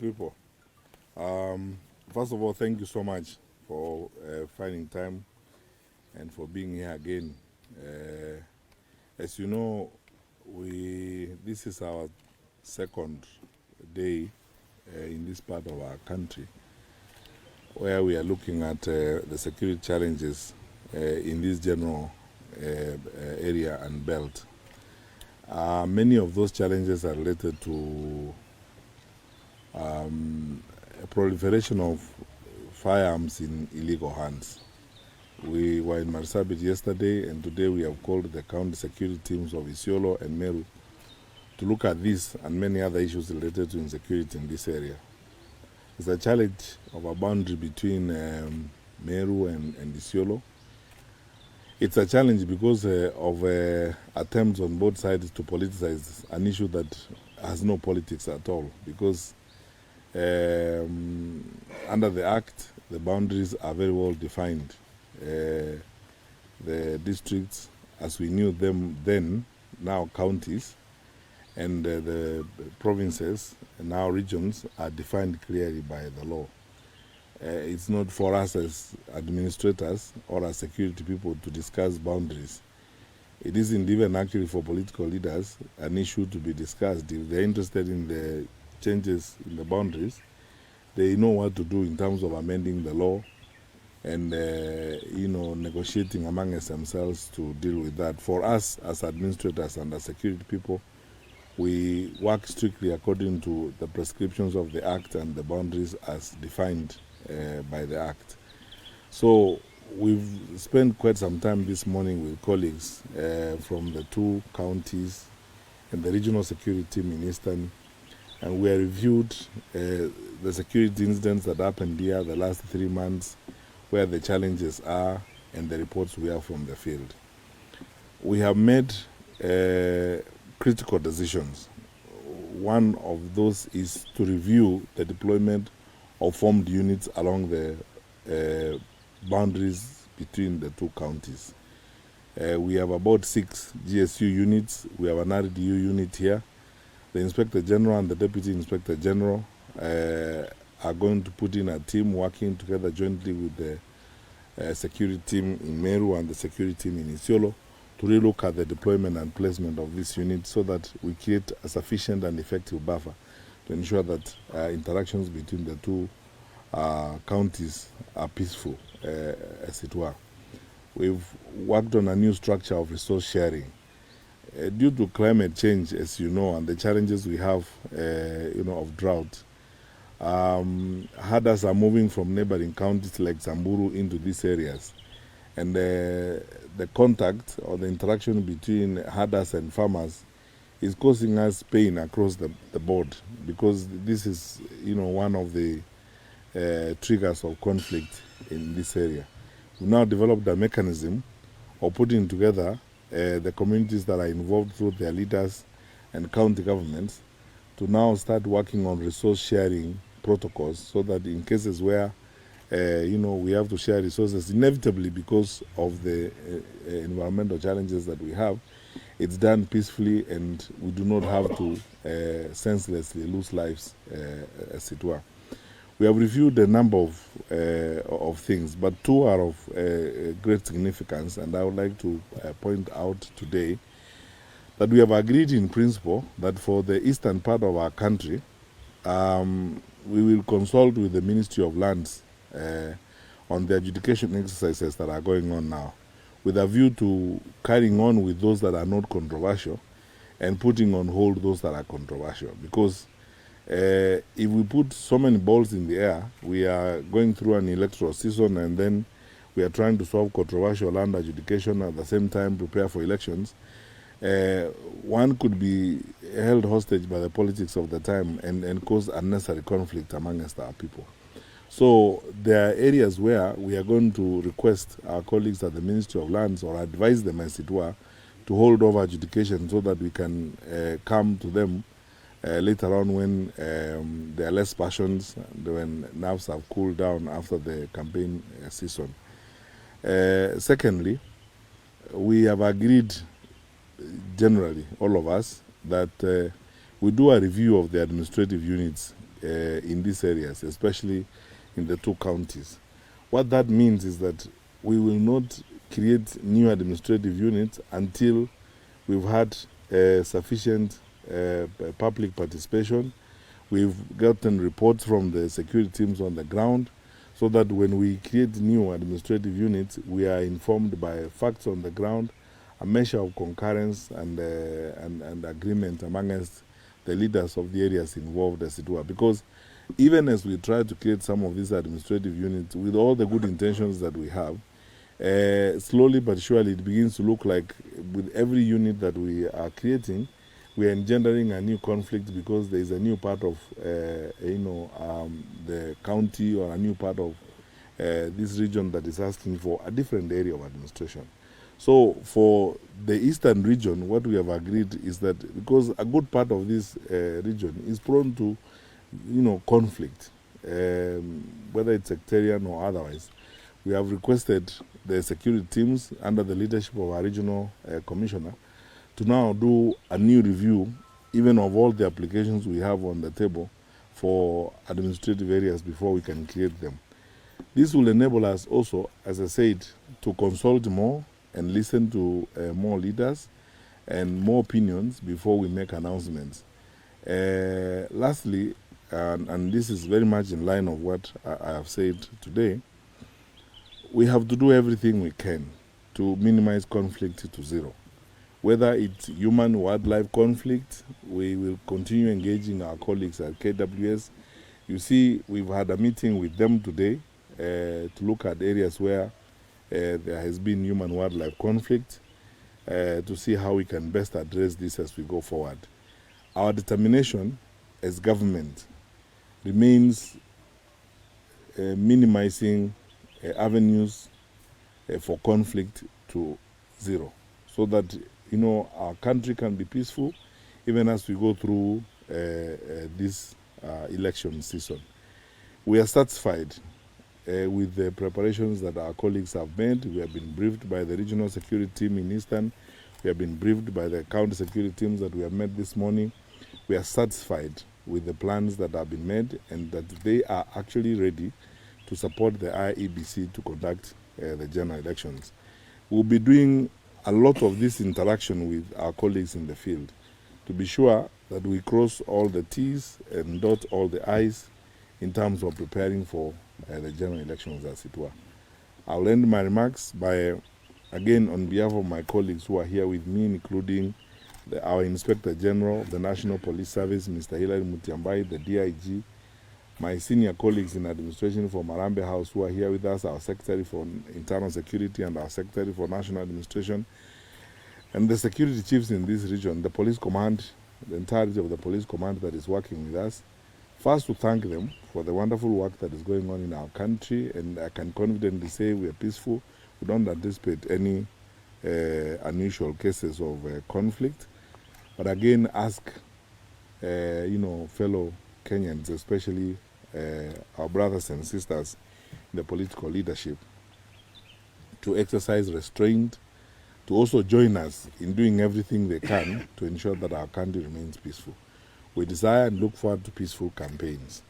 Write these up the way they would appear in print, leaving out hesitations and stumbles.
people. First of all, thank you so much for finding time and for being here again. As you know, this is our second day in this part of our country where we are looking at the security challenges in this general area and belt. Many of those challenges are related to a proliferation of firearms in illegal hands. We were in Marsabit yesterday, and today we have called the county security teams of Isiolo and Meru to look at this and many other issues related to insecurity in this area. It's a challenge of a boundary between Meru and Isiolo. It's a challenge because of attempts on both sides to politicize an issue that has no politics at all, because under the Act, the boundaries are very well defined. The districts, as we knew them then, now counties, and the provinces, now regions, are defined clearly by the law. It's not for us as administrators or as security people to discuss boundaries. It isn't even actually for political leaders an issue to be discussed. If they're interested in the changes in the boundaries, they know what to do in terms of amending the law and negotiating amongst themselves to deal with that. For us as administrators and as security people, we work strictly according to the prescriptions of the Act and the boundaries as defined by the Act. So we've spent quite some time this morning with colleagues from the two counties and the regional security team in Eastern, and we have reviewed the security incidents that happened here the last 3 months, where the challenges are, and the reports we have from the field. We have made critical decisions. One of those is to review the deployment of formed units along the boundaries between the two counties. We have about 6 GSU units. We have an RDU unit here. The Inspector General and the Deputy Inspector General are going to put in a team working together jointly with the security team in Meru and the security team in Isiolo to relook at the deployment and placement of this unit so that we create a sufficient and effective buffer to ensure that interactions between the two counties are peaceful, as it were. We've worked on a new structure of resource sharing. Due to climate change, as you know, and the challenges we have, of drought, herders are moving from neighboring counties like Samburu into these areas. And the contact or the interaction between herders and farmers is causing us pain across the board, because this is, one of the triggers of conflict in this area. We now developed a mechanism of putting together the communities that are involved through their leaders and county governments to now start working on resource sharing protocols, so that in cases where we have to share resources inevitably because of the environmental challenges that we have, it's done peacefully and we do not have to senselessly lose lives, as it were. We have reviewed a number of things, but 2 are of great significance, and I would like to point out today that we have agreed in principle that for the eastern part of our country, we will consult with the Ministry of Lands on the adjudication exercises that are going on now, with a view to carrying on with those that are not controversial and putting on hold those that are controversial. Because if we put so many balls in the air, we are going through an electoral season, and then we are trying to solve controversial land adjudication at the same time prepare for elections. One could be held hostage by the politics of the time and cause unnecessary conflict amongst our people. So there are areas where we are going to request our colleagues at the Ministry of Lands, or advise them, as it were, to hold over adjudication so that we can come to them later on when there are less passions, when nerves have cooled down after the campaign season. Secondly, we have agreed generally, all of us, that we do a review of the administrative units in these areas, especially in the 2 counties. What that means is that we will not create new administrative units until we've had sufficient public participation. We've gotten reports from the security teams on the ground, so that when we create new administrative units, we are informed by facts on the ground, a measure of concurrence and agreement amongst the leaders of the areas involved, as it were. Because even as we try to create some of these administrative units, with all the good intentions that we have, slowly but surely it begins to look like with every unit that we are creating, we are engendering a new conflict, because there is a new part of the county, or a new part of this region that is asking for a different area of administration. So for the eastern region, what we have agreed is that, because a good part of this region is prone to conflict, whether it's sectarian or otherwise, we have requested the security teams under the leadership of our regional commissioner to now do a new review, even of all the applications we have on the table for administrative areas before we can create them. This will enable us also, as I said, to consult more and listen to more leaders and more opinions before we make announcements. Lastly, and this is very much in line of what I have said today, we have to do everything we can to minimize conflict to zero. Whether it's human-wildlife conflict, we will continue engaging our colleagues at KWS. You see, we've had a meeting with them today to look at areas where there has been human-wildlife conflict, to see how we can best address this as we go forward. Our determination as government remains minimizing avenues for conflict to zero, so that our country can be peaceful even as we go through this election season. We are satisfied with the preparations that our colleagues have made. We have been briefed by the regional security team in Eastern. We have been briefed by the county security teams that we have met this morning. We are satisfied with the plans that have been made, and that they are actually ready to support the IEBC to conduct the general elections. We'll be doing a lot of this interaction with our colleagues in the field to be sure that we cross all the T's and dot all the I's in terms of preparing for the general elections, as it were. I'll end my remarks by, again, on behalf of my colleagues who are here with me, including our Inspector General of the National Police Service, Mr. Hilary Mutiambai, the DIG, my senior colleagues in administration from Marambe House who are here with us, our Secretary for Internal Security and our Secretary for National Administration, and the security chiefs in this region, the police command, the entirety of the police command that is working with us. First, to thank them for the wonderful work that is going on in our country, and I can confidently say we are peaceful. We don't anticipate any unusual cases of conflict. But again, ask fellow Kenyans, especially our brothers and sisters in the political leadership, to exercise restraint, to also join us in doing everything they can to ensure that our country remains peaceful. We desire and look forward to peaceful campaigns.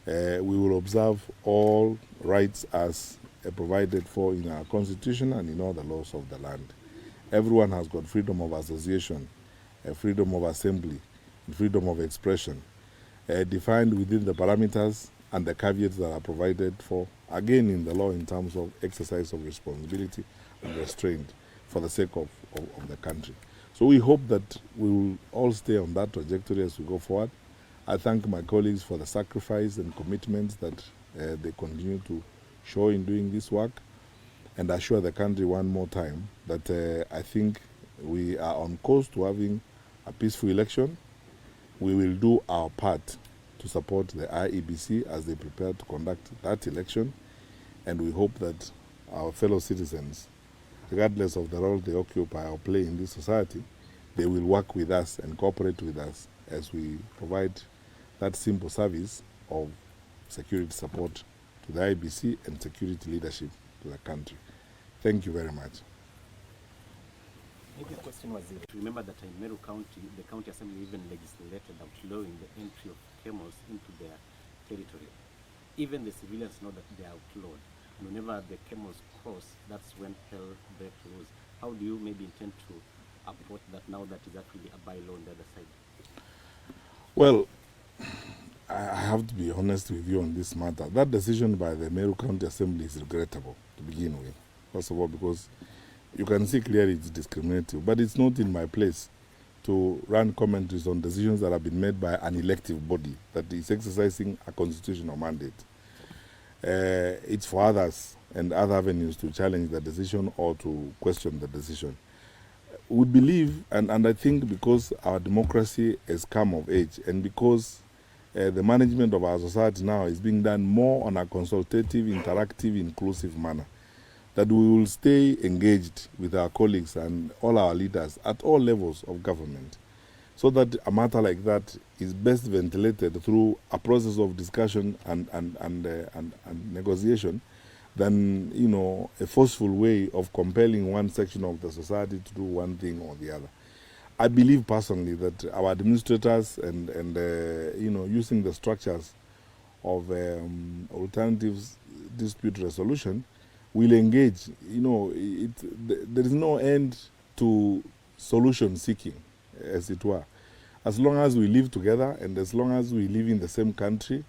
We will observe all rights as provided for in our constitution and in all the laws of the land. Everyone has got freedom of association, freedom of assembly, and freedom of expression, defined within the parameters and the caveats that are provided for, again, in the law in terms of exercise of responsibility and restraint for the sake of the country. So we hope that we will all stay on that trajectory as we go forward. I thank my colleagues for the sacrifice and commitment that they continue to show in doing this work, and assure the country one more time that I think we are on course to having a peaceful election. We will do our part to support the IEBC as they prepare to conduct that election, and we hope that our fellow citizens, regardless of the role they occupy or play in this society, they will work with us and cooperate with us as we provide that simple service of security support to the IEBC and security leadership to the country. Thank you very much. Maybe a question was, remember that in Meru County, the county assembly even legislated outlawing the entry of camels into their territory. Even the civilians know that they are outlawed. And whenever the camels cross, that's when hell breaks loose. How do you maybe intend to approach that now that is actually a bylaw on the other side? Well, I have to be honest with you on this matter. That decision by the Meru County Assembly is regrettable to begin with. First of all, because you can see clearly it's discriminative, but it's not in my place to run commentaries on decisions that have been made by an elective body that is exercising a constitutional mandate. It's for others and other avenues to challenge the decision or to question the decision. We believe, and I think because our democracy has come of age and because the management of our society now is being done more on a consultative, interactive, inclusive manner, that we will stay engaged with our colleagues and all our leaders at all levels of government, so that a matter like that is best ventilated through a process of discussion and negotiation than, you know, a forceful way of compelling one section of the society to do one thing or the other. I believe personally that our administrators and you know, using the structures of alternatives dispute resolution will engage. You know, there is no end to solution seeking, as it were. As long as we live together and as long as we live in the same country,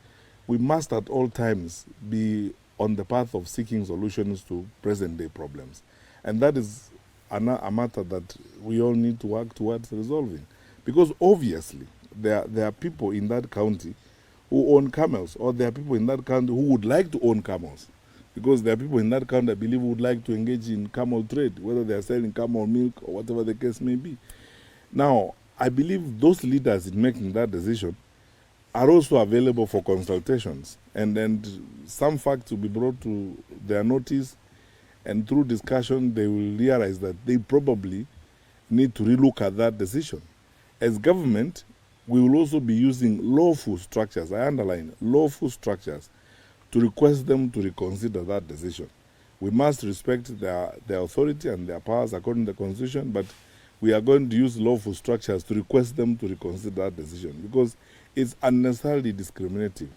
we must at all times be on the path of seeking solutions to present-day problems. And that is a matter that we all need to work towards resolving. Because obviously, there are people in that county who own camels, or there are people in that county who would like to own camels. Because there are people in that county, I believe, who would like to engage in camel trade, whether they are selling camel milk or whatever the case may be. Now, I believe those leaders in making that decision are also available for consultations, and some facts will be brought to their notice, and through discussion they will realize that they probably need to relook at that decision. As government, we will also be using lawful structures, I underline lawful structures, to request them to reconsider that decision. We must respect their authority and their powers according to the Constitution, but we are going to use lawful structures to request them to reconsider that decision, because it's unnecessarily discriminative.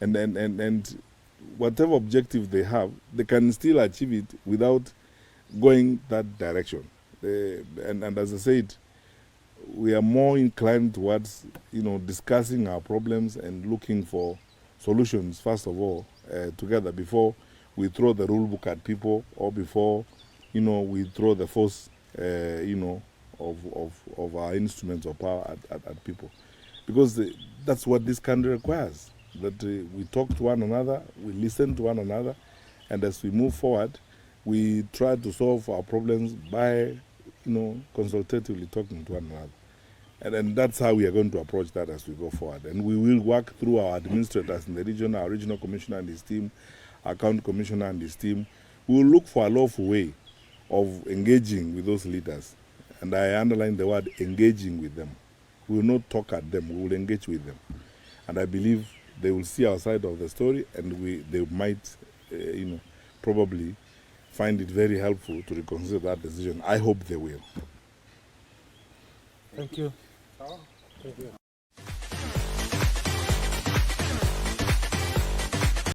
And whatever objective they have, they can still achieve it without going that direction. And as I said, we are more inclined towards, you know, discussing our problems and looking for solutions, first of all, together, before we throw the rule book at people, or before, you know, we throw the force, you know, of our instruments of power at people. Because that's what this country requires, that we talk to one another, we listen to one another, and as we move forward, we try to solve our problems by, you know, consultatively talking to one another. And that's how we are going to approach that as we go forward. And we will work through our administrators in the region, our regional commissioner and his team, our county commissioner and his team. We will look for a lawful way of engaging with those leaders. And I underline the word engaging with them. We will not talk at them, we will engage with them. And I believe they will see our side of the story, and they might, you know, probably find it very helpful to reconsider that decision. I hope they will. Thank you. Thank you.